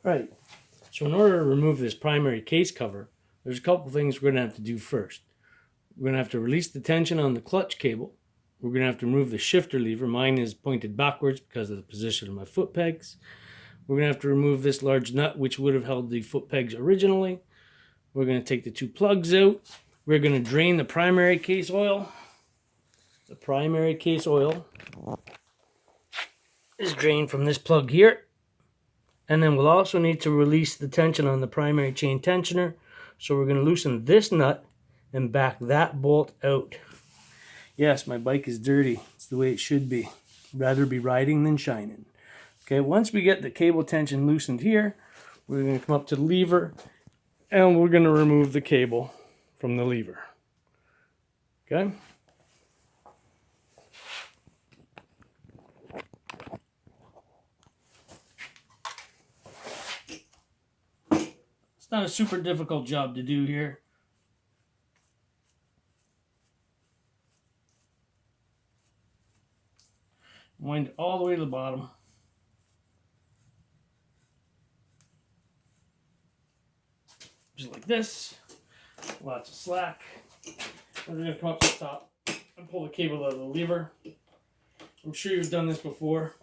Right, so in order to remove this primary case cover, there's a couple things we're going to have to do first. We're going to have to release the tension on the clutch cable. We're going to have to remove the shifter lever. Mine is pointed backwards because of the position of my foot pegs. We're going to have to remove this large nut which would have held the foot pegs originally. We're going to take the two plugs out. We're going to drain the primary case oil. The primary case oil is drained from this plug here. And then we'll also need to release the tension on the primary chain tensioner. So we're going to loosen this nut and back that bolt out. Yes, my bike is dirty. It's the way it should be. Rather be riding than shining. Okay, once we get the cable tension loosened here, we're going to come up to the lever and we're going to remove the cable from the lever. Okay? It's not a super difficult job to do here. Wind it all the way to the bottom. Just like this. Lots of slack. And we're going to come up to the top and pull the cable out of the lever. I'm sure you've done this before.